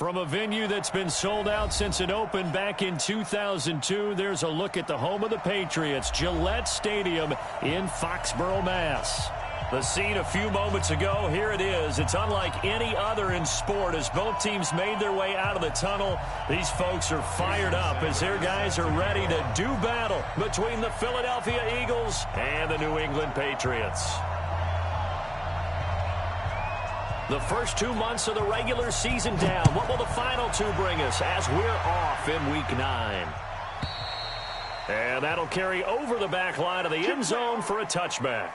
From a venue that's been sold out since it opened back in 2002, there's a look at the home of the Patriots, Gillette Stadium in Foxborough, Mass. The scene a few moments ago, here it is. It's unlike any other in sport as both teams made their way out of the tunnel. These folks are fired up as their guys are ready to do battle between the Philadelphia Eagles and the New England Patriots. The first 2 months of the regular season down. What will the final two bring us as we're off in Week 9? And that'll carry over the back line of the end zone for a touchback.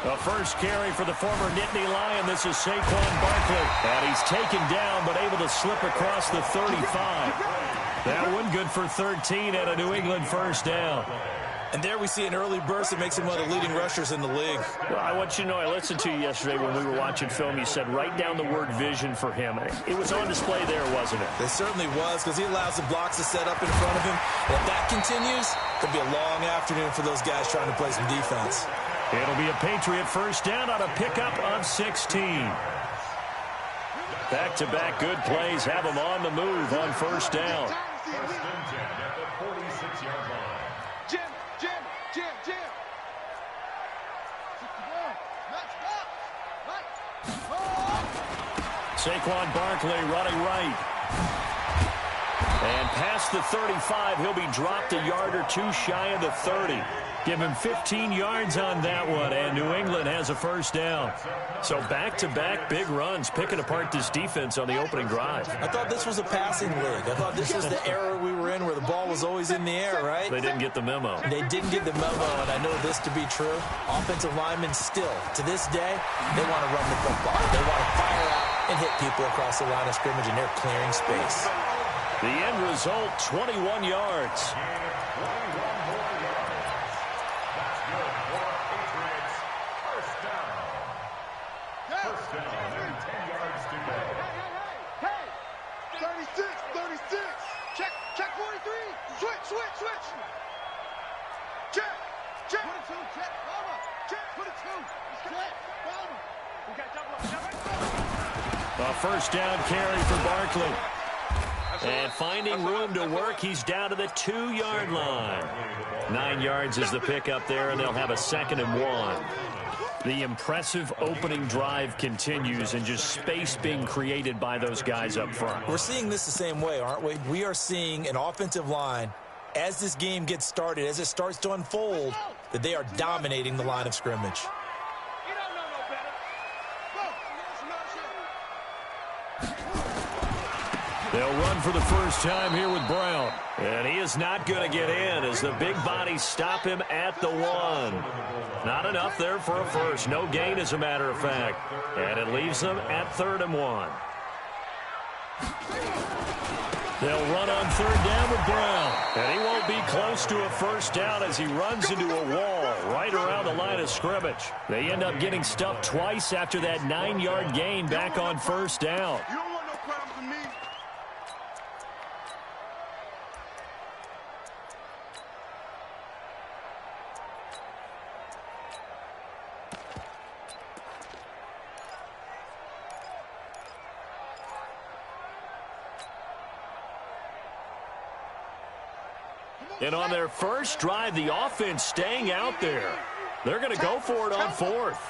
The first carry for the former Nittany Lion. This is Saquon Barkley. And he's taken down but able to slip across the 35. That one good for 13 and a New England first down. And there we see an early burst that makes him one of the leading rushers in the league. Well, I want you to know, I listened to you yesterday when we were watching film. You said write down the word vision for him. It was on display there, wasn't it? It certainly was, because he allows the blocks to set up in front of him. And if that continues, it'll be a long afternoon for those guys trying to play some defense. It'll be a Patriot first down on a pickup of 16. Back-to-back good plays have them on the move on first down. Saquon Barkley running right. And past the 35, he'll be dropped a yard or two shy of the 30. Give him 15 yards on that one, and New England has a first down. So back-to-back big runs, picking apart this defense on the opening drive. I thought this was a passing league. I thought this was the era we were in where the ball was always in the air, right? They didn't get the memo. They didn't get the memo, and I know this to be true. Offensive linemen still, to this day, they want to run the football. They want to fire out and hit people across the line of scrimmage, and they're clearing space. The end result, 21 yards. A first down carry for Barkley. And finding room to work, he's down to the 2-yard line. 9 yards is the pickup there, and they'll have a 2nd and 1. The impressive opening drive continues, and just space being created by those guys up front. We're seeing this the same way, aren't we? We are seeing an offensive line, as this game gets started, as it starts to unfold, that they are dominating the line of scrimmage. They'll run for the first time here with Brown. And he is not going to get in as the big bodies stop him at the 1. Not enough there for a first. No gain, as a matter of fact. And it leaves them at 3rd and 1. They'll run on 3rd down with Brown. And he won't be close to a first down as he runs into a wall right around the line of scrimmage. They end up getting stuffed twice after that 9-yard gain back on first down. And on their first drive, the offense staying out there. They're going to go for it on 4th.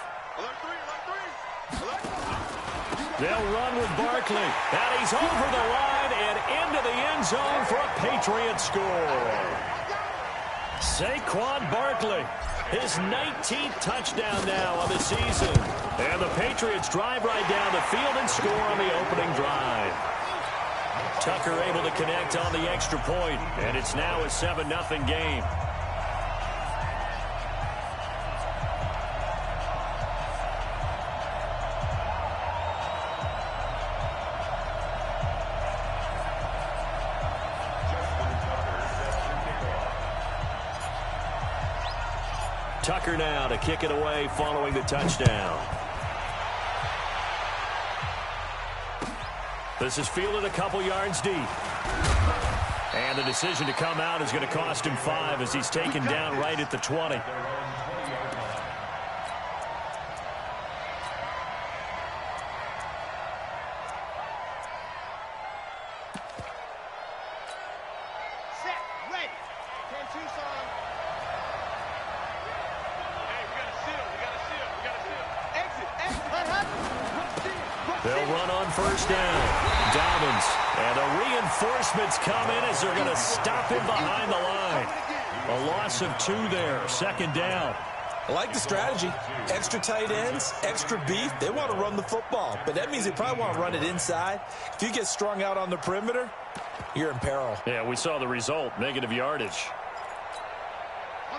They'll run with Barkley. And he's over the line and into the end zone for a Patriot score. Saquon Barkley, his 19th touchdown now of the season. And the Patriots drive right down the field and score on the opening drive. Tucker able to connect on the extra point, and it's now a 7-0 game. Tucker now to kick it away following the touchdown. This is fielded a couple yards deep. And the decision to come out is going to cost him 5 as he's taken down right at the 20. They'll run on first down. Dobbins. And the reinforcements come in as they're going to stop him behind the line. A loss of 2 there. Second down. I like the strategy. Extra tight ends, extra beef. They want to run the football, but that means they probably want to run it inside. If you get strung out on the perimeter, you're in peril. Yeah, we saw the result. Negative yardage.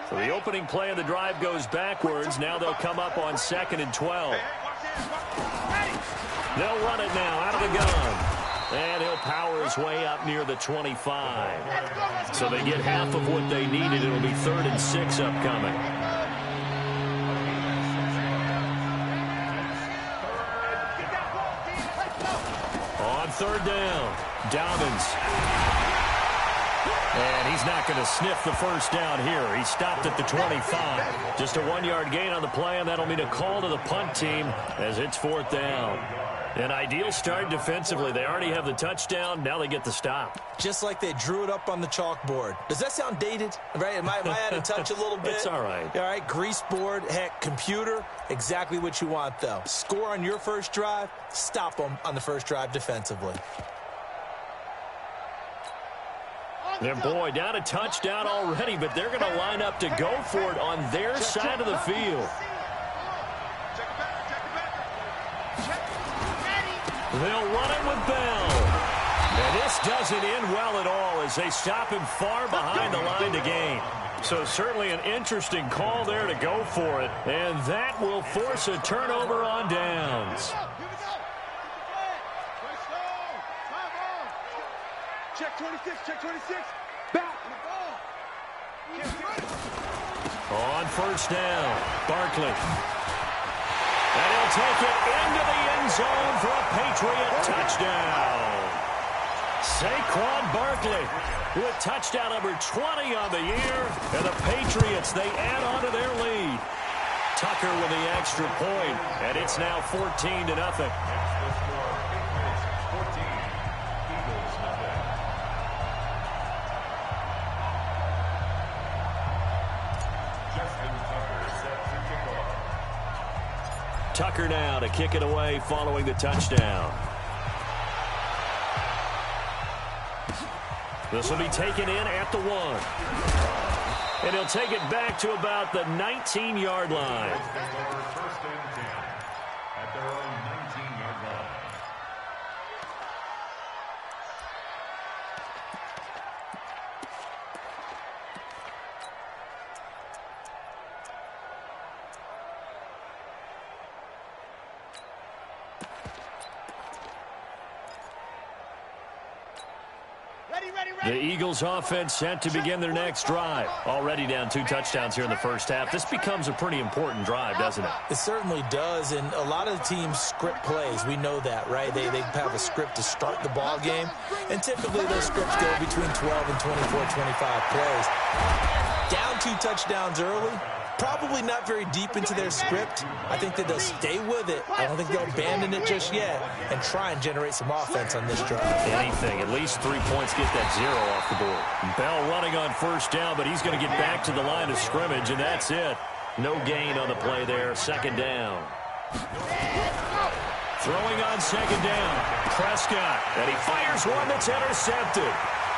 So the opening play of the drive goes backwards. Now they'll come up on 2nd and 12. They'll run it now out of the gun. And he'll power his way up near the 25. So they get half of what they needed. It'll be 3rd and 6 upcoming. On 3rd down, Dobbins. And he's not going to sniff the first down here. He stopped at the 25. Just a 1-yard gain on the play, and that'll mean a call to the punt team as it's 4th down. An ideal start defensively. They already have the touchdown. Now they get the stop. Just like they drew it up on the chalkboard. Does that sound dated? Right? Am I out of touch a little bit? It's all right. All right, grease board, heck, computer, exactly what you want, though. Score on your first drive, stop them on the first drive defensively. Their boy down a touchdown already, but they're going to line up to go for it on their side of the field. They'll run it with Bell. And this doesn't end well at all as they stop him far behind the line to gain. So certainly an interesting call there to go for it. And that will force a turnover on downs. Check 26, check 26. Back. On first down, Barkley. And he'll take it into the end zone for a Patriot touchdown. Saquon Barkley with touchdown number 20 on the year. And the Patriots, they add on to their lead. Tucker with the extra point, and it's now 14-0. Tucker now to kick it away following the touchdown. This will be taken in at the 1. And he'll take it back to about the 19-yard line. First and 10 at their own 19-yard line. The Eagles offense set to begin their next drive. Already down 2 touchdowns here in the first half. This becomes a pretty important drive, doesn't it? It certainly does, and a lot of the teams script plays. We know that, right? They have a script to start the ball game, and typically those scripts go between 12 and 24, 25 plays. Down 2 touchdowns early, probably not very deep into their script. I think that they'll stay with it. I don't think they'll abandon it just yet and try and generate some offense on this drive. Anything, at least 3 points, get that 0 off the board. Bell running on first down, but he's going to get back to the line of scrimmage, and that's it. No gain on the play there, 2nd down. Throwing on 2nd down, Prescott, and he fires one that's intercepted.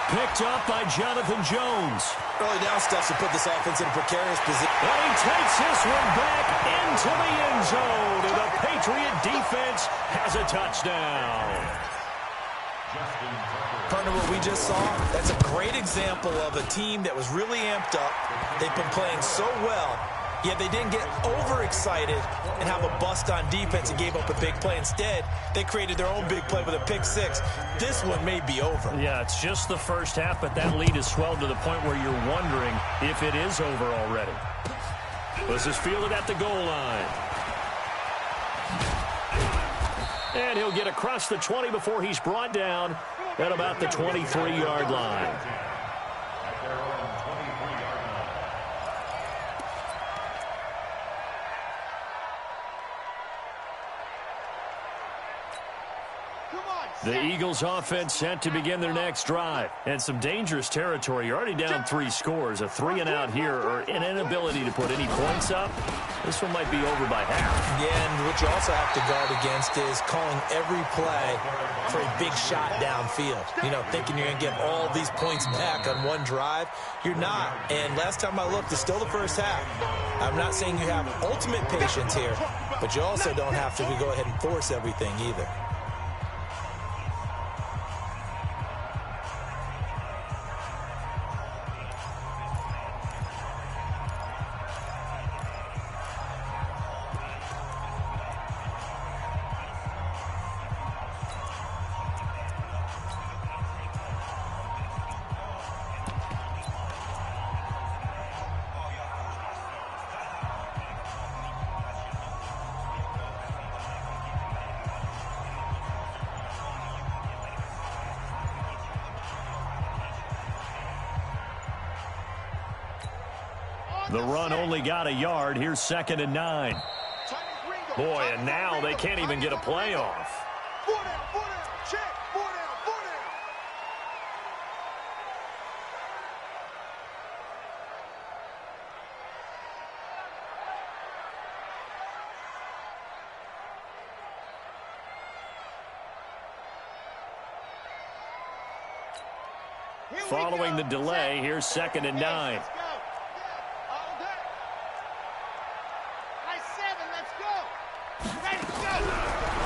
Picked up by Jonathan Jones. Early down stuff to put this offense in a precarious position. And he takes this one back into the end zone. And the Patriot defense has a touchdown. Partner, what we just saw, that's a great example of a team that was really amped up. They've been playing so well, yet they didn't get overexcited and have a bust on defense and gave up a big play. Instead, they created their own big play with a pick 6. This one may be over. Yeah, it's just the first half, but that lead has swelled to the point where you're wondering if it is over already. This is fielded at the goal line. And he'll get across the 20 before he's brought down at about the 23-yard line. The Eagles offense set to begin their next drive. And some dangerous territory. You're already down 3 scores. A 3-and-out here or an inability to put any points up. This one might be over by half. Yeah, and what you also have to guard against is calling every play for a big shot downfield. You know, thinking you're going to get all these points back on one drive. You're not. And last time I looked, it's still the first half. I'm not saying you have ultimate patience here, but you also don't have to go ahead and force everything either. The run only got a yard. Here's 2nd and 9. Boy, and now they can't even get a play off. Following the delay, here's 2nd and 9.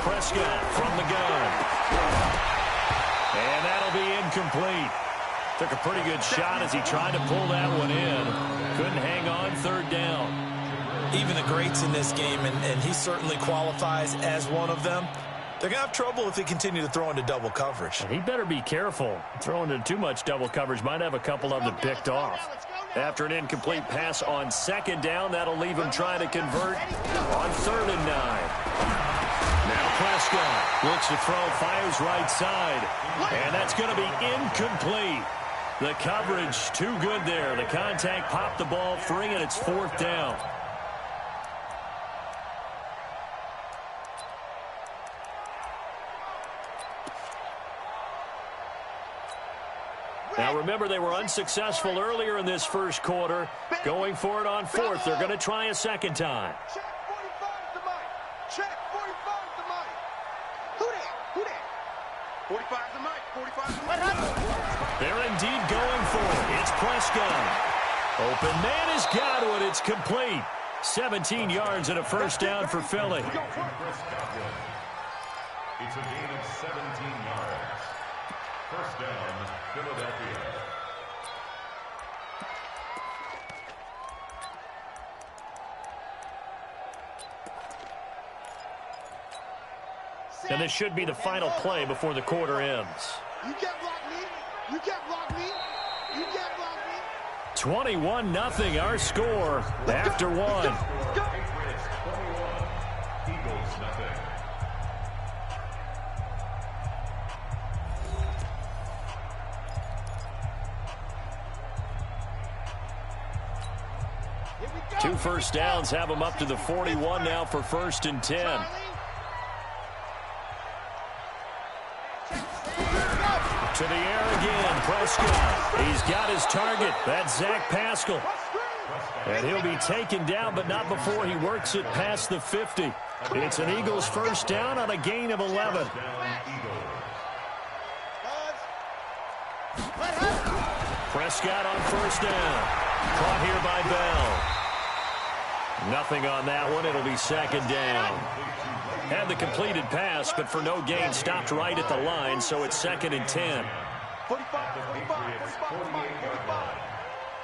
Prescott from the gun. And that'll be incomplete. Took a pretty good shot as he tried to pull that one in. Couldn't hang on 3rd down. Even the greats in this game, and he certainly qualifies as one of them, they're going to have trouble if they continue to throw into double coverage. And he better be careful. Throwing into too much double coverage might have a couple of them picked off. After an incomplete pass on 2nd down, that'll leave him trying to convert on 3rd and 9. Now Prescott looks to throw, fires right side, and that's going to be incomplete. The coverage too good there. The contact popped the ball free, and it's 4th down. Now remember, they were unsuccessful earlier in this first quarter. Going for it on 4th. They're going to try a 2nd time. They're indeed going for it. It's Prescott. Open man is Godwin. It's complete. 17 yards and a 1st down for Philly. It's a gain of 17 yards. 1st down, Philadelphia. And this should be the final play before the quarter ends. You can't block me. You can't block me. You can't block me. 21-0 our score after 1. Patriots 21, Eagles nothing. Two 1st downs have them up to the 41 now for 1st and 10. To the air again, Prescott. He's got his target. That's Zach Pascal. And he'll be taken down, but not before he works it past the 50. It's an Eagles 1st down on a gain of 11. Prescott on 1st down. Caught here by Bell. Nothing on that one. It'll be 2nd down. Had the completed pass, but for no gain, stopped right at the line, so it's 2nd and 10. 45, 45.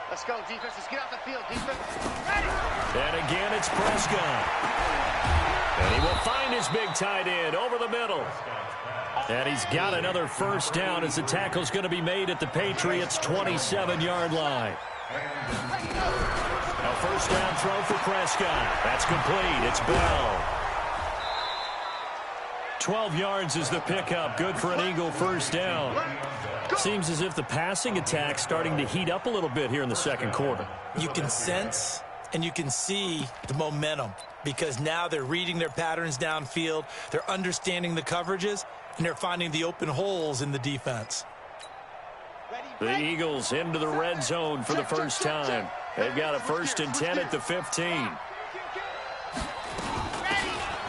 Let's go, defense. Let's get out the field, defense. Ready. And again, it's Prescott. And he will find his big tight end over the middle. And he's got another 1st down as the tackle's going to be made at the Patriots' 27-yard line. A first down throw for Prescott. That's complete. It's Bell. 12 yards is the pickup. Good for an Eagle first down. Seems as if the passing attack's starting to heat up a little bit here in the second quarter. You can sense and you can see the momentum because now they're reading their patterns downfield. They're understanding the coverages, and they're finding the open holes in the defense. The Eagles into the red zone for the first time. They've got a 1st and 10 at the 15.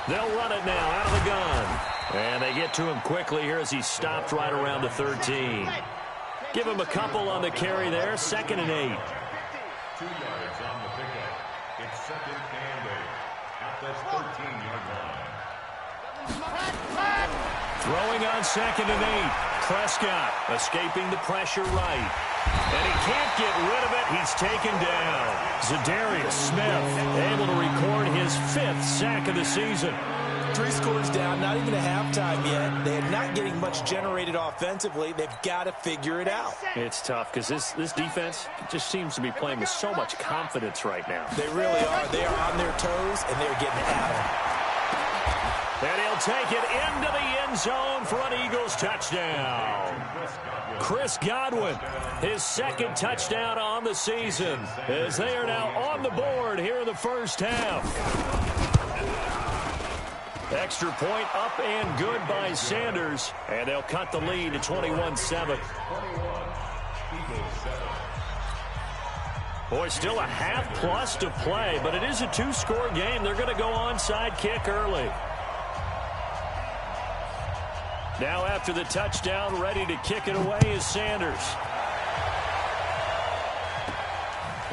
They'll run it now out of the gun. And they get to him quickly here as he stopped right around the 13. Give him a couple on the carry there. 2nd and 8. 2 yards on the pickup. It's 2nd and 8 at the 13-yard line. Throwing on 2nd and 8. Prescott escaping the pressure right. And he can't get rid of it. He's taken down. Za'Darius Smith able to record his 5th sack of the season. 3 scores down, not even a halftime yet. They are not getting much generated offensively. They've got to figure it out. It's tough because this defense just seems to be playing with so much confidence right now. They really are. They are on their toes, and they're getting at them. And he'll take it into the end zone for an Eagles touchdown. Chris Godwin, his 2nd touchdown on the season, as they are now on the board here in the first half. Extra point up and good by Sanders, and they'll cut the lead to 21-7. Boy, still a half plus to play, but it is a 2-score game. They're going to go onside kick early. Now after the touchdown, ready to kick it away is Sanders.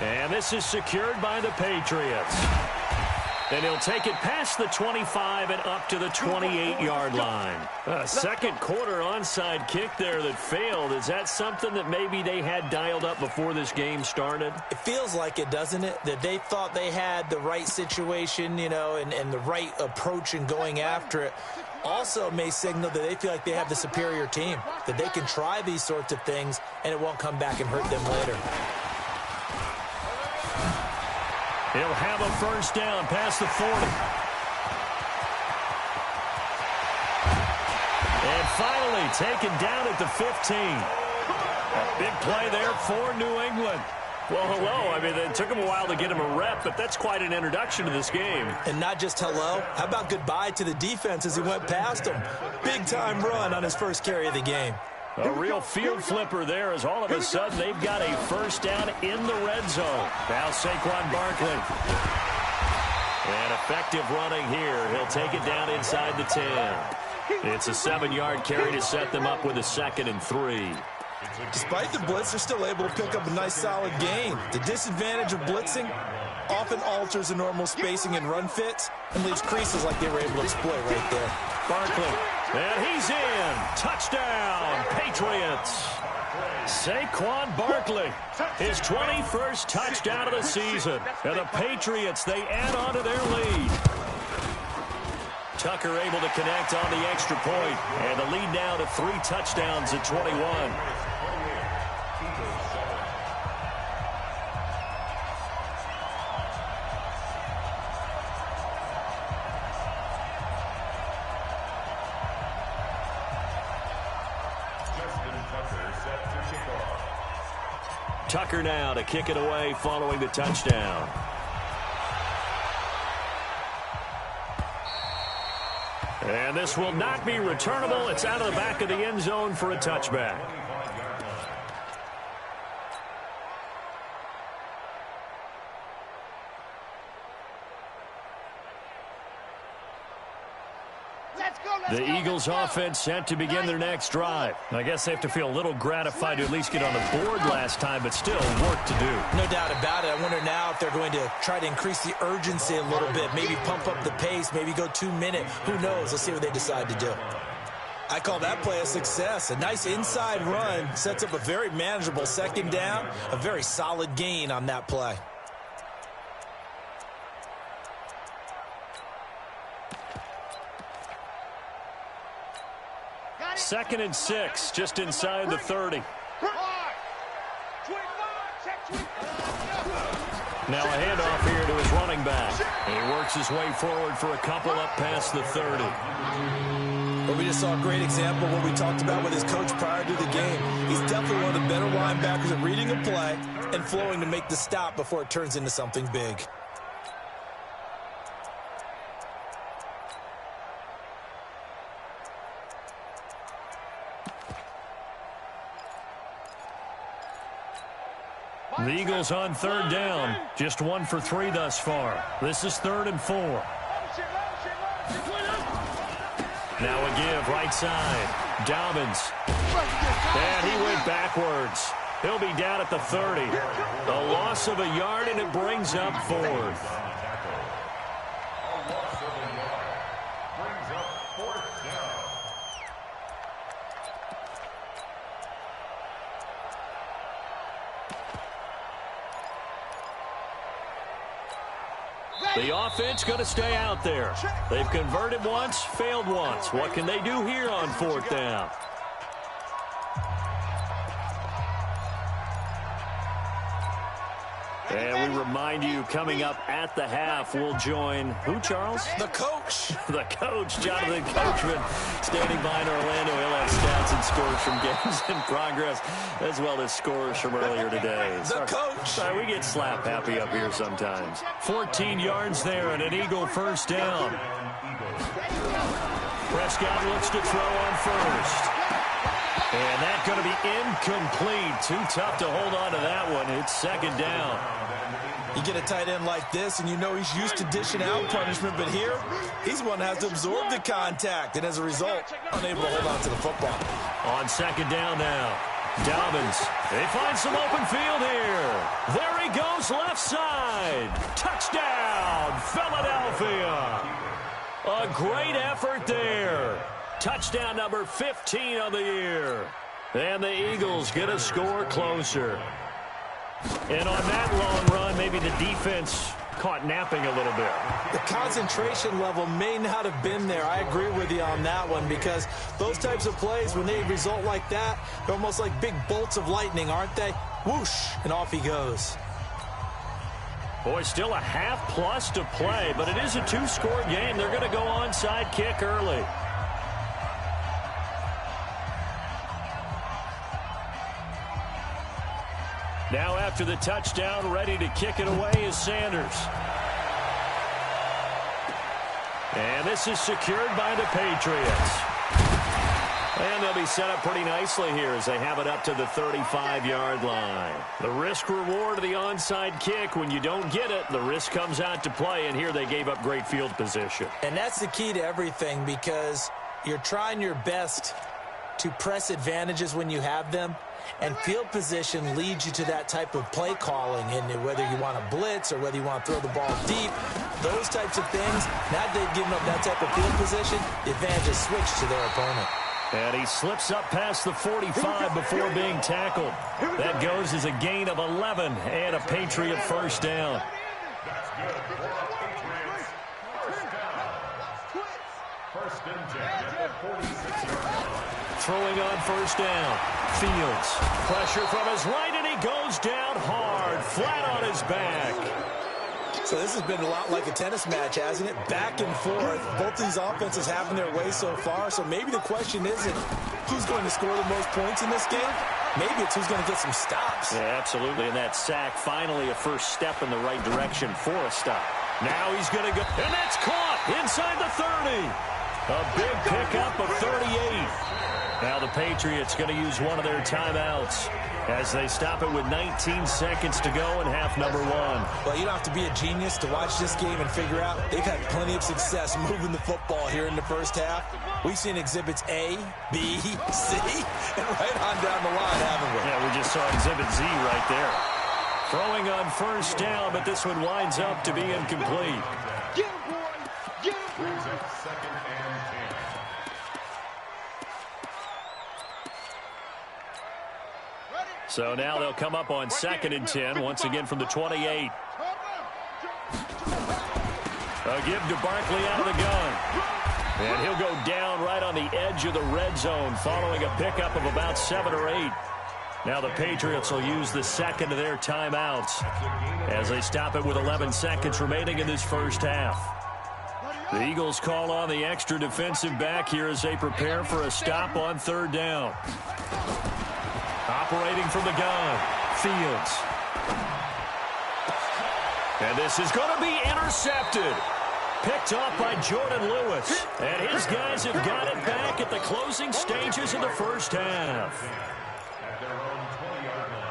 And this is secured by the Patriots. And he'll take it past the 25 and up to the 28-yard line. A second quarter onside kick there that failed. Is that something that maybe they had dialed up before this game started? It feels like it, doesn't it? That they thought they had the right situation, you know, and the right approach in going after it. Also may signal that they feel like they have the superior team, that they can try these sorts of things and it won't come back and hurt them later. He'll have a first down past the 40. And finally taken down at the 15. A big play there for New England. Well, hello. I mean, it took him a while to get him a rep, but that's quite an introduction to this game. And not just hello. How about goodbye to the defense as he went past him? Big-time run on his first carry of the game. A real field flipper there as all of a sudden they've got a first down in the red zone. Now Saquon Barkley. And effective running here. He'll take it down inside the 10. It's a 7-yard carry to set them up with a 2nd and 3. Despite the blitz, they're still able to pick up a nice solid gain. The disadvantage of blitzing often alters the normal spacing and run fits and leaves creases like they were able to exploit right there. Barkley, and he's in. Touchdown, Patriots. Saquon Barkley, his 21st touchdown of the season. And the Patriots, they add on to their lead. Tucker able to connect on the extra point, and the lead now to 3 touchdowns at 21. Tucker now to kick it away following the touchdown. And this will not be returnable. It's out of the back of the end zone for a touchback. The Eagles offense set to begin their next drive. I guess they have to feel a little gratified to at least get on the board last time, but still work to do. No doubt about it. I wonder now if they're going to try to increase the urgency a little bit, maybe pump up the pace, maybe go 2-minute. Who knows? Let's see what they decide to do. I call that play a success. A nice inside run sets up a very manageable 2nd down, a very solid gain on that play. Second and 6, just inside the 30. Now a handoff here to his running back. He works his way forward for a couple up past the 30. Well, we just saw a great example of what we talked about with his coach prior to the game. He's definitely one of the better linebackers at reading a play and flowing to make the stop before it turns into something big. The Eagles on third down. Just 1 for 3 thus far. This is 3rd and 4. Now a give right side. Dobbins. And he went backwards. He'll be down at the 30. A loss of a yard, and it brings up 4th. The offense going to stay out there. They've converted once, failed once. What can they do here on 4th down? And we remind you, coming up at the half, we'll join who, Charles? The coach. The coach, Jonathan Coachman, standing by in Orlando. He'll have stats and scores from games in progress, as well as scores from earlier today. The coach. Sorry, we get slap happy up here sometimes. 14 yards there and an Eagle first down. Prescott looks to throw on first. And that's going to be incomplete. Too tough to hold on to that one. It's 2nd down. You get a tight end like this, and you know he's used to dishing out punishment, but here, he's one that has to absorb the contact, and as a result, unable to hold on to the football. On 2nd down now, Dobbins. They find some open field here. There he goes, left side. Touchdown, Philadelphia. A great effort there. Touchdown number 15 of the year. And the Eagles get a score closer. And on that long run, maybe the defense caught napping a little bit. The concentration level may not have been there. I agree with you on that one, because those types of plays, when they result like that, they're almost like big bolts of lightning, aren't they? Whoosh, and off he goes. Boy, still a half plus to play, but it is a 2-score game. They're going to go onside kick early. Now after the touchdown, ready to kick it away is Sanders. And this is secured by the Patriots. And they'll be set up pretty nicely here as they have it up to the 35-yard line. The risk-reward of the onside kick, when you don't get it, the risk comes out to play, and here they gave up great field position. And that's the key to everything, because you're trying your best to press advantages when you have them, and field position leads you to that type of play calling, and whether you want to blitz or whether you want to throw the ball deep, those types of things, now they've given up that type of field position, the advantage is switched to their opponent. And he slips up past the 45 before being tackled. That goes as a gain of 11 and a Patriot first down. That's good for Patriots. First down. First and 10 at the 46-yard line. Throwing on first down. Fields. Pressure from his right, and he goes down hard, flat on his back. So this has been a lot like a tennis match, hasn't it? Back and forth. Both these offenses having their way so far. So maybe the question isn't who's going to score the most points in this game. Maybe it's who's going to get some stops. Yeah, absolutely. And that sack, finally a first step in the right direction for a stop. Now he's going to go. And that's caught inside the 30. A big pickup of 38. Now the Patriots going to use one of their timeouts as they stop it with 19 seconds to go in half number 1. Well, you don't have to be a genius to watch this game and figure out they've had plenty of success moving the football here in the first half. We've seen exhibits A, B, C, and right on down the line, haven't we? Yeah, we just saw exhibit Z right there. Throwing on first down, but this one winds up to be incomplete. Get him, boy! Get him, boy! Brings up 2nd and 10. So now they'll come up on 2nd and 10, once again from the 28. A give to Barkley out of the gun. And he'll go down right on the edge of the red zone following a pickup of about 7 or 8. Now the Patriots will use the second of their timeouts as they stop it with 11 seconds remaining in this first half. The Eagles call on the extra defensive back here as they prepare for a stop on third down. Operating from the gun, Fields. And this is going to be intercepted. Picked off by Jordan Lewis. And his guys have got it back at the closing stages of the first half. At their own 20-yard line.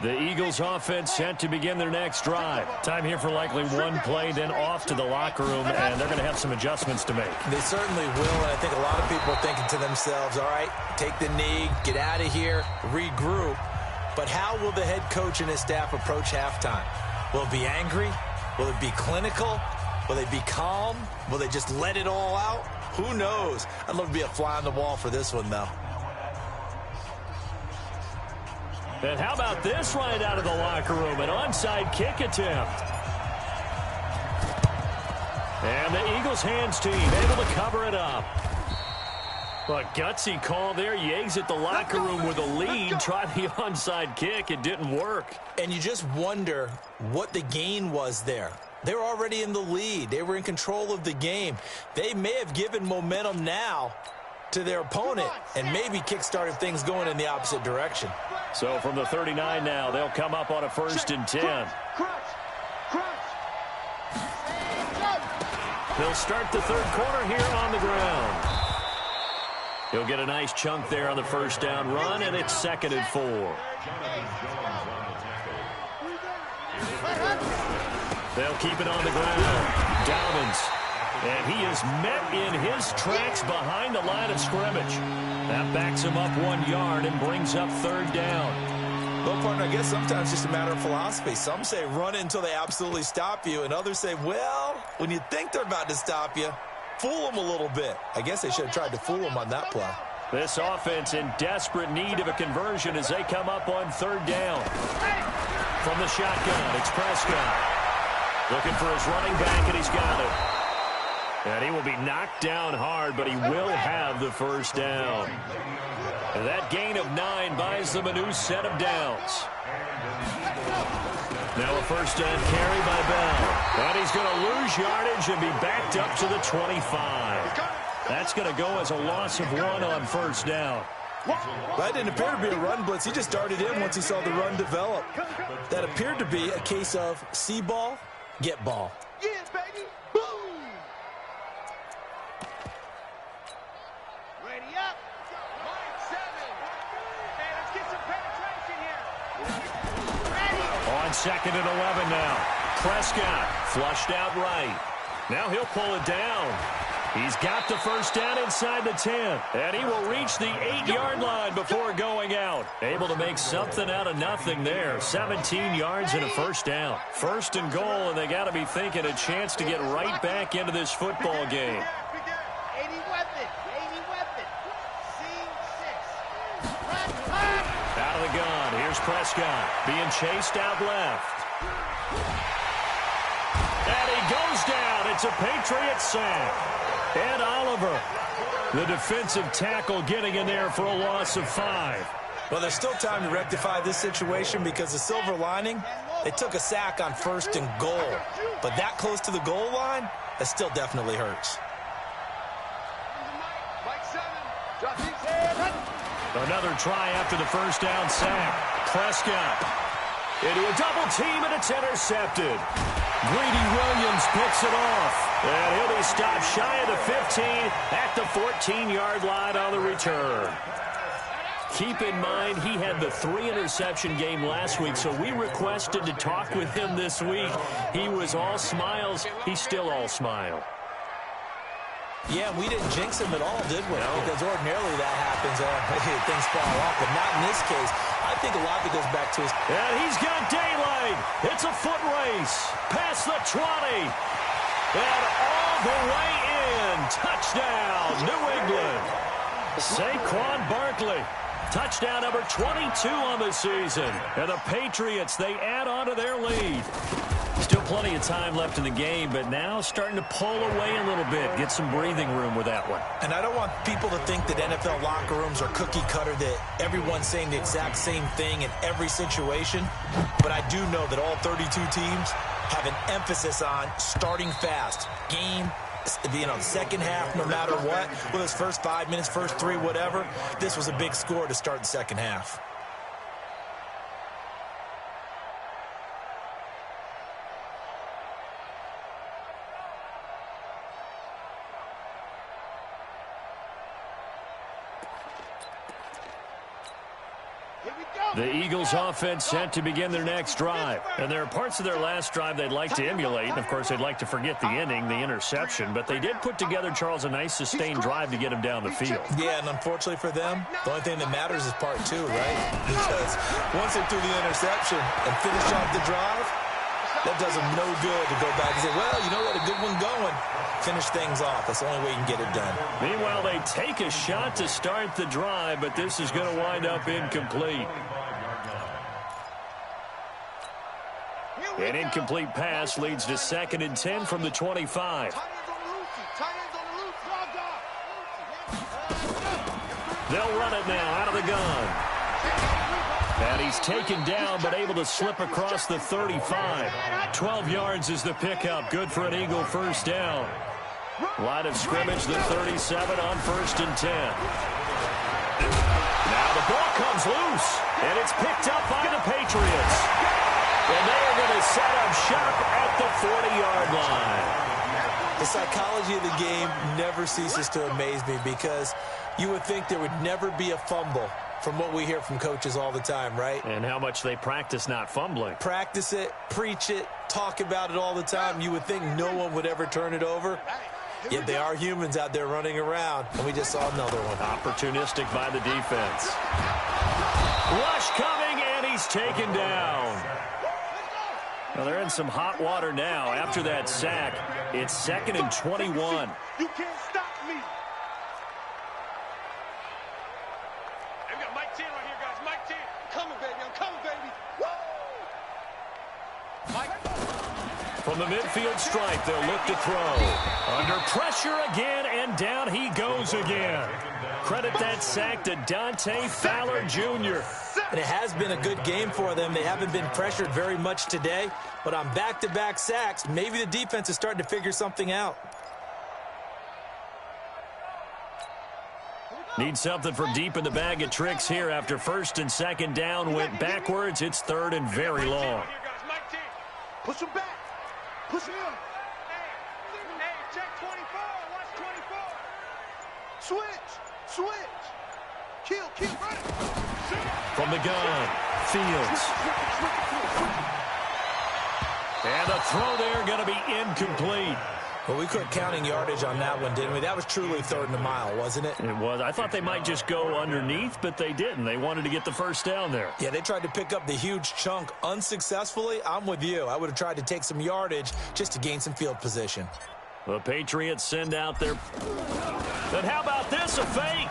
The Eagles offense set to begin their next drive. Time here for likely one play, then off to the locker room, and they're going to have some adjustments to make. They certainly will, and I think a lot of people are thinking to themselves, all right, take the knee, get out of here, regroup. But how will the head coach and his staff approach halftime? Will it be angry? Will it be clinical? Will they be calm? Will they just let it all out? Who knows? I'd love to be a fly on the wall for this one, though. And how about this right out of the locker room? An onside kick attempt. And the Eagles hands team able to cover it up. But gutsy call there. You exit the locker room with a lead. Try the onside kick. It didn't work. And you just wonder what the gain was there. They're already in the lead. They were in control of the game. They may have given momentum now to their opponent and maybe kick-started things going in the opposite direction. So from the 39 now, they'll come up on a 1st and 10. They'll start the third quarter here on the ground. He'll get a nice chunk there on the first down run, and it's 2nd and 4. They'll keep it on the ground. Dobbins. And he is met in his tracks behind the line of scrimmage. That backs him up 1 yard and brings up 3rd down. Well, partner, I guess sometimes it's just a matter of philosophy. Some say run it until they absolutely stop you, and others say, well, when you think they're about to stop you, fool them a little bit. I guess they should have tried to fool them on that play. This offense in desperate need of a conversion as they come up on 3rd down. From the shotgun, it's Prescott. Looking for his running back, and he's got it. And he will be knocked down hard, but he will have the first down. And that gain of 9 buys them a new set of downs. Now a first down carry by Bell. And he's going to lose yardage and be backed up to the 25. That's going to go as a loss of 1 on first down. That didn't appear to be a run blitz. He just darted in once he saw the run develop. That appeared to be a case of see ball, get ball. Yeah, baby. Boom. Ready up. Line 7. Hey, let's get some penetration here. Ready. On 2nd and 11 now. Prescott flushed out right. Now he'll pull it down. He's got the first down inside the 10. And he will reach the 8-yard line before going out. Able to make something out of nothing there. 17 yards and a first down. 1st and goal, and they got to be thinking a chance to get right back into this football game. 80 weapon. Scene 6. Out of the gun. Here's Prescott being chased out left. And he goes down. It's a Patriot sack. Ed Oliver, the defensive tackle, getting in there for a loss of 5. Well, there's still time to rectify this situation because the silver lining, they took a sack on 1st and goal. But that close to the goal line, that still definitely hurts. Another try after the first down sack. Prescott into a double team, and it's intercepted. Greedy Williams picks it off. And he'll be stopped shy of the 15 at the 14-yard line on the return. Keep in mind, he had the 3-interception game last week, so we requested to talk with him this week. He was all smiles. He's still all smile. Yeah, we didn't jinx him at all, did we? No. Because ordinarily that happens. Things fall off, but not in this case. I think a lot of it goes back to his... And he's got daylight. It's a foot race. Past the 20. And all the way in. Touchdown, New England. Saquon Barkley. Touchdown number 22 on the season. And the Patriots, they add on to their lead. Still plenty of time left in the game, but now starting to pull away a little bit. Get some breathing room with that one. And I don't want people to think that NFL locker rooms are cookie cutter, that everyone's saying the exact same thing in every situation. But I do know that all 32 teams have an emphasis on starting fast. Game, second half, no matter what. Whether it's first 5 minutes, first 3, whatever. This was a big score to start the second half. The Eagles offense set to begin their next drive. And there are parts of their last drive they'd like to emulate. And, of course, they'd like to forget the ending, the interception. But they did put together, Charles, a nice sustained drive to get him down the field. Yeah, and unfortunately for them, the only thing that matters is part 2, right? Because once they threw the interception and finished off the drive, that does them no good to go back and say, well, you know what, a good one going. Finish things off. That's the only way you can get it done. Meanwhile, they take a shot to start the drive, but this is going to wind up incomplete. An incomplete pass leads to 2nd and 10 from the 25. They'll run it now out of the gun. And he's taken down, but able to slip across the 35. 12 yards is the pickup. Good for an Eagle first down. Line of scrimmage, the 37 on 1st and 10. Now the ball comes loose, and it's picked up by the Patriots. And they are going to set up shop at the 40-yard line. The psychology of the game never ceases to amaze me, because you would think there would never be a fumble from what we hear from coaches all the time, right? And how much they practice not fumbling. Practice it, preach it, talk about it all the time. You would think no one would ever turn it over. Yet they are humans out there running around, and we just saw another one. Opportunistic by the defense. Rush coming, and he's taken down. Well, they're in some hot water now after that sack. It's 2nd and 21. You can't stop me. Hey, we got Mike 10 right here, guys. Mike 10. I'm coming, baby. I'm coming, baby. Woo! Mike. From the midfield stripe, they'll look to throw. Under pressure again, and down he goes again. Credit that sack to Dante Fowler Jr. And it has been a good game for them. They haven't been pressured very much today, but on back-to-back sacks, maybe the defense is starting to figure something out. Need something from deep in the bag of tricks here after 1st and 2nd down went backwards. It's 3rd and very long. Push him back. Push him. Hey, check 24. Watch 24. Switch. Kill, run it. From the gun, Fields. And a throw there going to be incomplete. Well, we quit counting yardage on that one, didn't we? That was truly 3rd and a mile, wasn't it? It was. I thought they might just go underneath, but they didn't. They wanted to get the first down there. Yeah, they tried to pick up the huge chunk unsuccessfully. I'm with you. I would have tried to take some yardage just to gain some field position. The Patriots send out their... But how about this, a fake?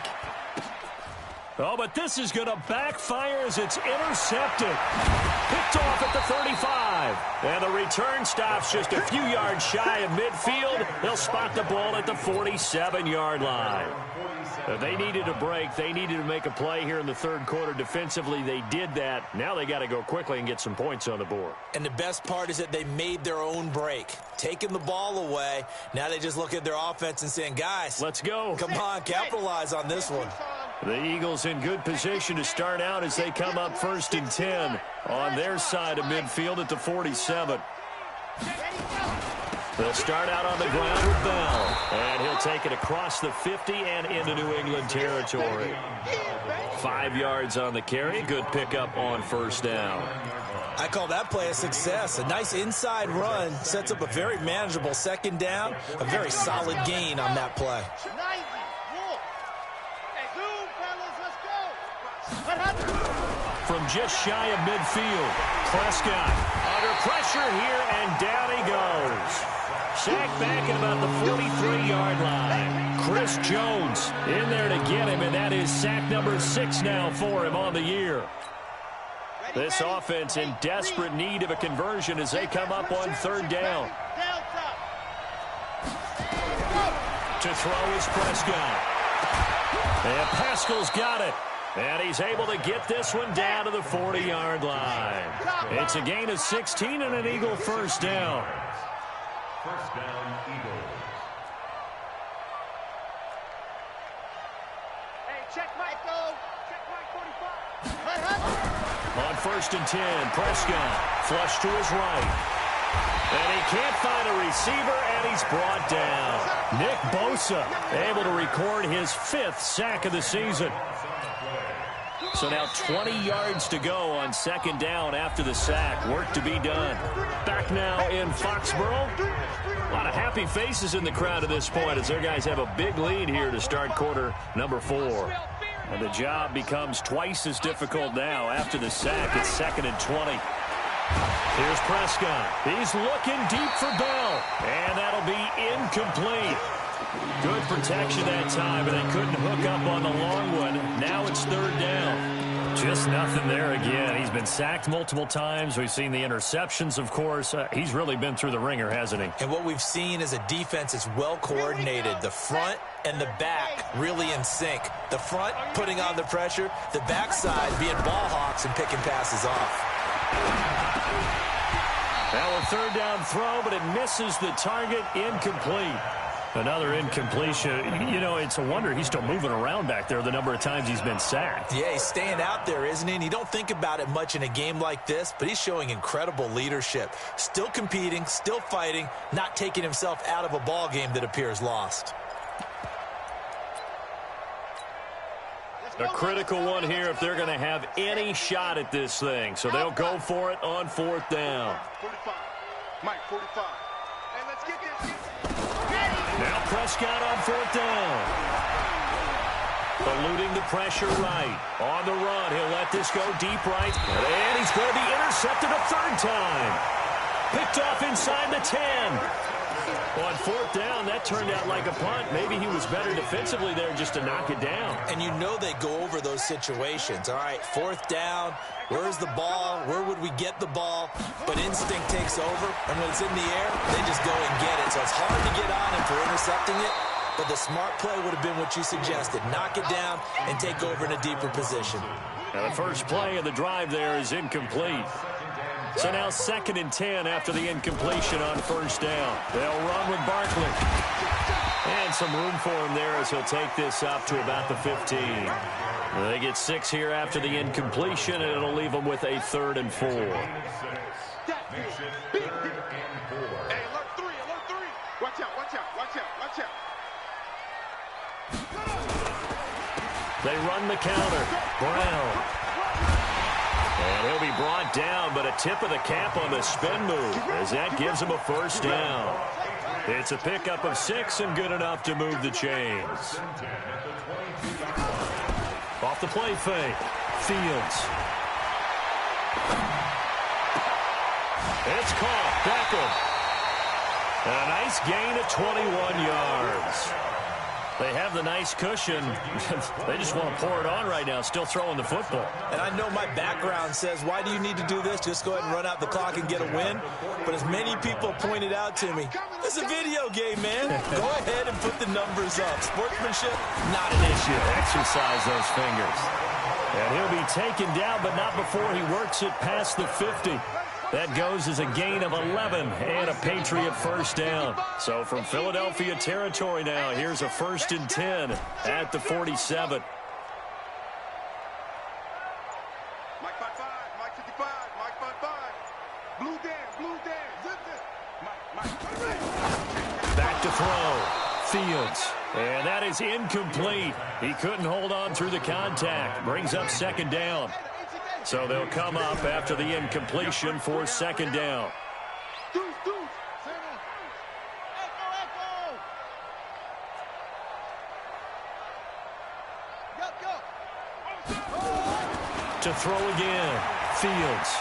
Oh, but this is going to backfire as it's intercepted. Picked off at the 35. And the return stops just a few yards shy of midfield. They'll spot the ball at the 47-yard line. They needed a break. They needed to make a play here in the 3rd quarter. Defensively, they did that. Now they got to go quickly and get some points on the board. And the best part is that they made their own break. Taking the ball away. Now they just look at their offense and saying, guys, let's go. Come on, capitalize on this one. The Eagles in good position to start out as they come up 1st and 10 on their side of midfield at the 47. They'll start out on the ground with Bell. And he'll take it across the 50 and into New England territory. 5 yards on the carry. Good pickup on 1st down. I call that play a success. A nice inside run sets up a very manageable 2nd down. A very solid gain on that play. From just shy of midfield, Prescott under pressure here, and down he goes. Sacked back at about the 43-yard line. Chris Jones in there to get him, and that is sack number 6 now for him on the year. This offense in desperate need of a conversion as they come up on third down. To throw is Prescott. And Pascal's got it. And he's able to get this one down to the 40-yard line. It's a gain of 16 and an Eagle first down. First down, Eagles. Hey, check Mike, go. Check Mike 45. On 1st and 10, Prescott flush to his right. And he can't find a receiver, and he's brought down. Nick Bosa able to record his 5th sack of the season. So now 20 yards to go on 2nd down after the sack. Work to be done. Back now in Foxborough. A lot of happy faces in the crowd at this point as their guys have a big lead here to start quarter number 4. And the job becomes twice as difficult now after the sack. It's 2nd and 20. Here's Prescott. He's looking deep for Bell. And that'll be incomplete. Good protection that time, but they couldn't hook up on the long one. Now it's 3rd down. Just nothing there again. He's been sacked multiple times. We've seen the interceptions, of course. He's really been through the ringer, hasn't he? And what we've seen is a defense that's well coordinated. The front and the back really in sync. The front putting on the pressure. The backside being ball hawks and picking passes off. Now a 3rd down throw, but it misses the target. Incomplete. Another incompletion. You know, it's a wonder he's still moving around back there the number of times he's been sacked. Yeah, he's staying out there, isn't he? And you don't think about it much in a game like this, but he's showing incredible leadership. Still competing, still fighting, not taking himself out of a ball game that appears lost. A critical one here if they're going to have any shot at this thing. So they'll go for it on 4th down. 45. Mike, 45. Hey, let's get this. Now Prescott on 4th down. Eluding the pressure right. On the run, he'll let this go deep right. And he's going to be intercepted a 3rd time. Picked off inside the 10. On 4th down, that turned out like a punt. Maybe he was better defensively there just to knock it down. And you know they go over those situations. All right, 4th down. Where's the ball? Where would we get the ball? But instinct takes over, and when it's in the air, they just go and get it. So it's hard to get on him for intercepting it, but the smart play would have been what you suggested. Knock it down and take over in a deeper position. Now the first play of the drive there is incomplete. So now 2nd and 10 after the incompletion on 1st down. They'll run with Barkley. And some room for him there as he'll take this up to about the 15. They get 6 here after the incompletion, and it'll leave them with a 3rd and 4. Hey, alert 3, alert 3. Watch out, watch out, watch out, watch out. They run the counter. Brown. And he'll be brought down, but a tip of the cap on the spin move as that gives him a 1st down. It's a pickup of 6 and good enough to move the chains. Off the play fake. Fields. It's caught. Beckham. A nice gain of 21 yards. They have the nice cushion. They just want to pour it on right now, still throwing the football. And I know my background says, why do you need to do this? Just go ahead and run out the clock and get a win. But as many people pointed out to me, it's a video game, man. Go ahead and put the numbers up. Sportsmanship, not an issue. Exercise those fingers. And he'll be taken down, but not before he works it past the 50. That goes as a gain of 11 and a Patriot 1st down. So from Philadelphia territory now, here's a 1st and 10 at the 47. Mike 55, Mike 55, Mike 55. Blue Dan, zip it. Mike. Back to throw. Fields. And that is incomplete. He couldn't hold on through the contact. Brings up 2nd down. So they'll come up after the incompletion for 2nd down. To throw again. Fields.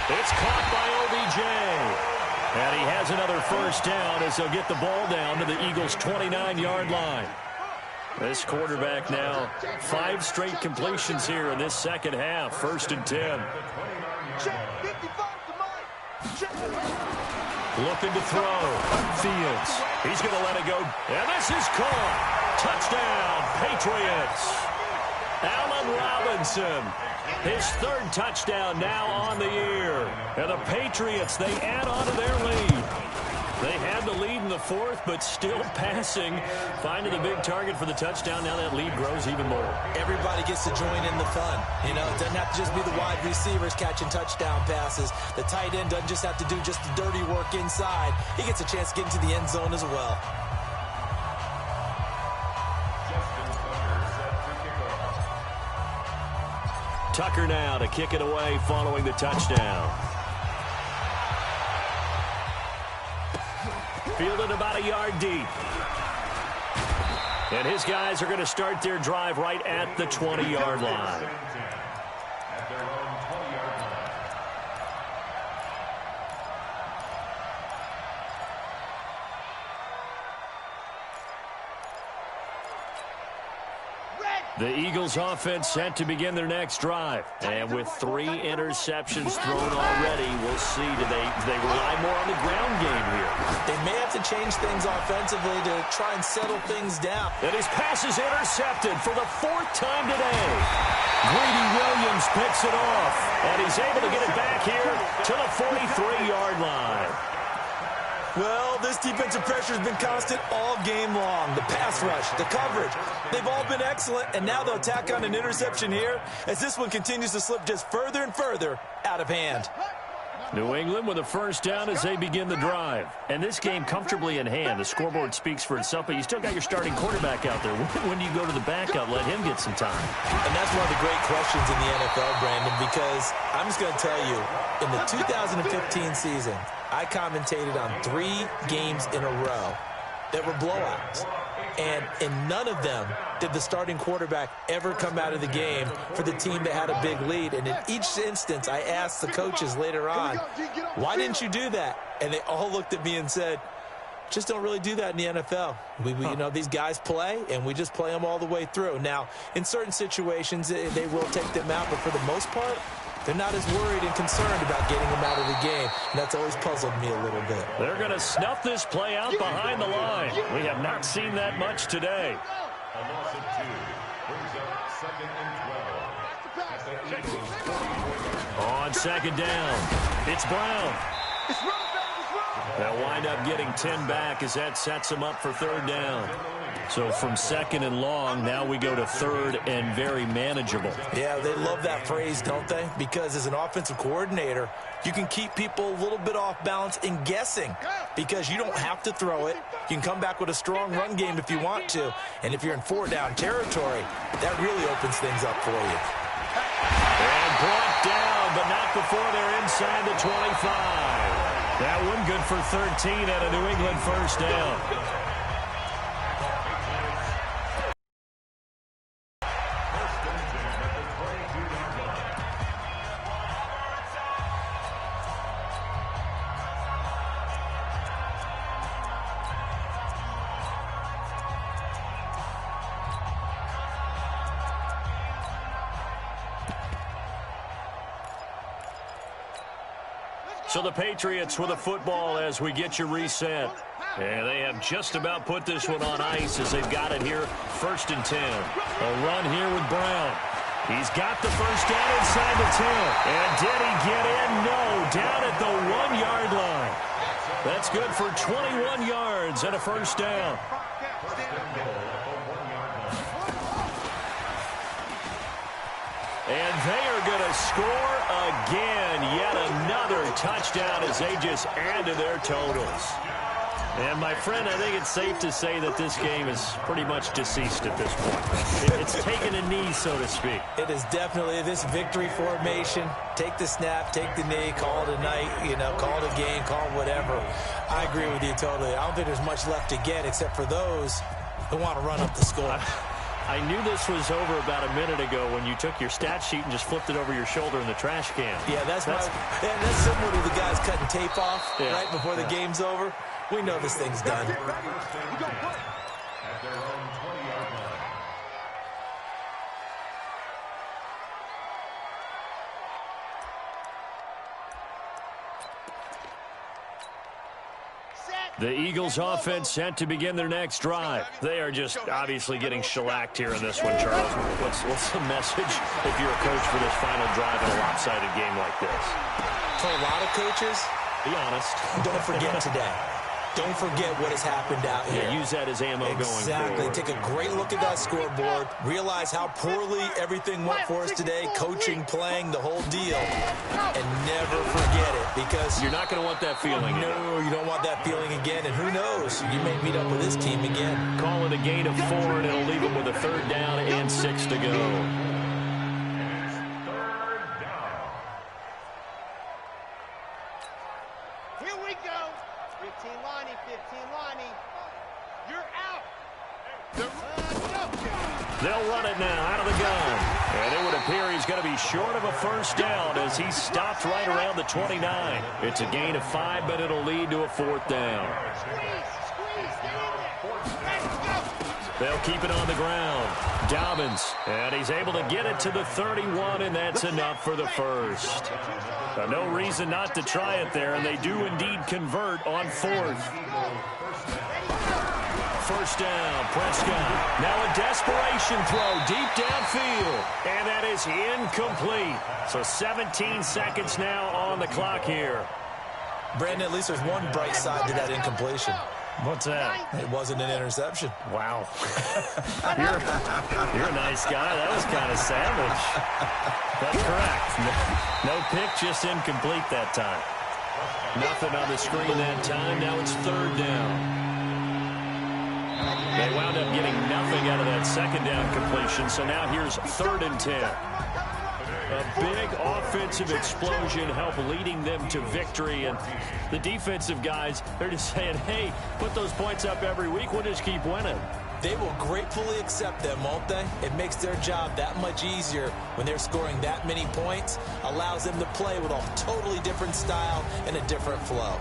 It's caught by OBJ. And he has another 1st down as they'll get the ball down to the Eagles' 29-yard line. This quarterback now 5 straight completions here in this second half. 1st and 10. Looking to throw. Fields. He's going to let it go. And this is caught. Touchdown, Patriots. Allen Robinson. His 3rd touchdown now on the year. And the Patriots, they add on to their lead. They had the lead in the 4th, but still passing. Finding the big target for the touchdown. Now that lead grows even more. Everybody gets to join in the fun. You know, it doesn't have to just be the wide receivers catching touchdown passes. The tight end doesn't just have to do just the dirty work inside. He gets a chance to get into the end zone as well. Tucker now to kick it away following the touchdown. Fielded about a yard deep. And his guys are going to start their drive right at the 20-yard line. At their own 20-yard line. The Eagles offense set to begin their next drive. And with 3 interceptions thrown already, we'll see. Do they rely more on the ground game here? They may have to change things offensively to try and settle things down. And his pass is intercepted for the 4th time today. Greedy Williams picks it off. And he's able to get it back here to the 43-yard line. Well, this defensive pressure has been constant all game long. The pass rush, the coverage, they've all been excellent, and now they'll tack on an interception here as this one continues to slip just further and further out of hand. New England with a 1st down as they begin the drive. And this game comfortably in hand. The scoreboard speaks for itself, but you still got your starting quarterback out there. When do you go to the backup, let him get some time? And that's one of the great questions in the NFL, Brandon, because I'm just going to tell you, in the 2015 season, I commentated on 3 games in a row that were blowouts. And in none of them did the starting quarterback ever come out of the game for the team that had a big lead. And in each instance, I asked the coaches later on, why didn't you do that? And they all looked at me and said, just don't really do that in the NFL. You know, these guys play, and we just play them all the way through. Now, in certain situations, they will take them out, but for the most part, they're not as worried and concerned about getting them out of the game. And that's always puzzled me a little bit. They're going to snuff this play out behind the line. We have not seen that much today. A loss of 2 brings up 2nd and 12. At the Eagles' 44-yard line. On 2nd down, it's Brown. They'll wind up getting 10 back as that sets them up for 3rd down. So from 2nd and long, now we go to 3rd and very manageable. Yeah, they love that phrase, don't they? Because as an offensive coordinator, you can keep people a little bit off balance and guessing because you don't have to throw it. You can come back with a strong run game if you want to. And if you're in 4-down territory, that really opens things up for you. And brought down, but not before they're inside the 25. That one good for 13 at a New England 1st down. So the Patriots with a football as we get you reset. And they have just about put this one on ice as they've got it here. 1st and 10. A run here with Brown. He's got the 1st down inside the 10. And did he get in? No. Down at the 1-yard line. That's good for 21 yards and a 1st down. And they are going to score again. Yet another touchdown as they just add to their totals. And, my friend, I think it's safe to say that this game is pretty much deceased at this point. It's taken a knee, so to speak. It is definitely this victory formation. Take the snap, take the knee, call it a night, call it a game, call it whatever. I agree with you totally. I don't think there's much left to get except for those who want to run up the score. I knew this was over about a minute ago when you took your stat sheet and just flipped it over your shoulder in the trash can. Yeah, that's similar to the guys cutting tape off right before the game's over. We know this thing's done. At their own 20-yard line. The Eagles offense set to begin their next drive. They are just obviously getting shellacked here in this one, Charles. What's the message if you're a coach for this final drive in a lopsided game like this? For a lot of coaches, be honest. Don't forget today. Don't forget what has happened out here. Yeah, use that as ammo going forward. Exactly. Take a great look at that scoreboard. Realize how poorly everything went for us today. Coaching, playing, the whole deal. And never forget it, because you're not going to want that feeling. No, you don't want that feeling again. And who knows? You may meet up with this team again. Call it a gain of 4, and it'll leave them with a 3rd down and 6 to go. They'll run it now out of the gun. And it would appear he's going to be short of a 1st down as he stopped right around the 29. It's a gain of 5, but it'll lead to a 4th down. They'll keep it on the ground. Dobbins, and he's able to get it to the 31, and that's enough for the 1st. No reason not to try it there, and they do indeed convert on 4th. 1st down, Prescott. Now a desperation throw deep downfield. And that is incomplete. So 17 seconds now on the clock here. Brandon, at least there's one bright side to that incompletion. What's that? It wasn't an interception. Wow. you're a nice guy. That was kind of savage. That's correct. No pick, just incomplete that time. Nothing on the screen that time. Now it's 3rd down. They wound up getting nothing out of that 2nd down completion, so now here's 3rd and 10. A big offensive explosion helped leading them to victory, and the defensive guys, they're just saying, hey, put those points up every week, we'll just keep winning. They will gratefully accept them, won't they? It makes their job that much easier when they're scoring that many points, allows them to play with a totally different style and a different flow.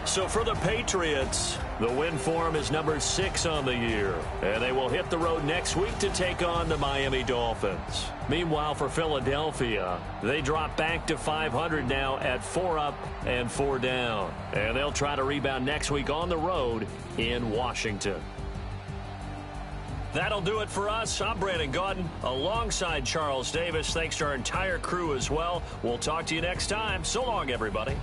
So for the Patriots, the win form is number 6 on the year, and they will hit the road next week to take on the Miami Dolphins. Meanwhile, for Philadelphia, they drop back to 500 now at 4 up and 4 down, and they'll try to rebound next week on the road in Washington. That'll do it for us. I'm Brandon Gaudin alongside Charles Davis. Thanks to our entire crew as well. We'll talk to you next time. So long, everybody.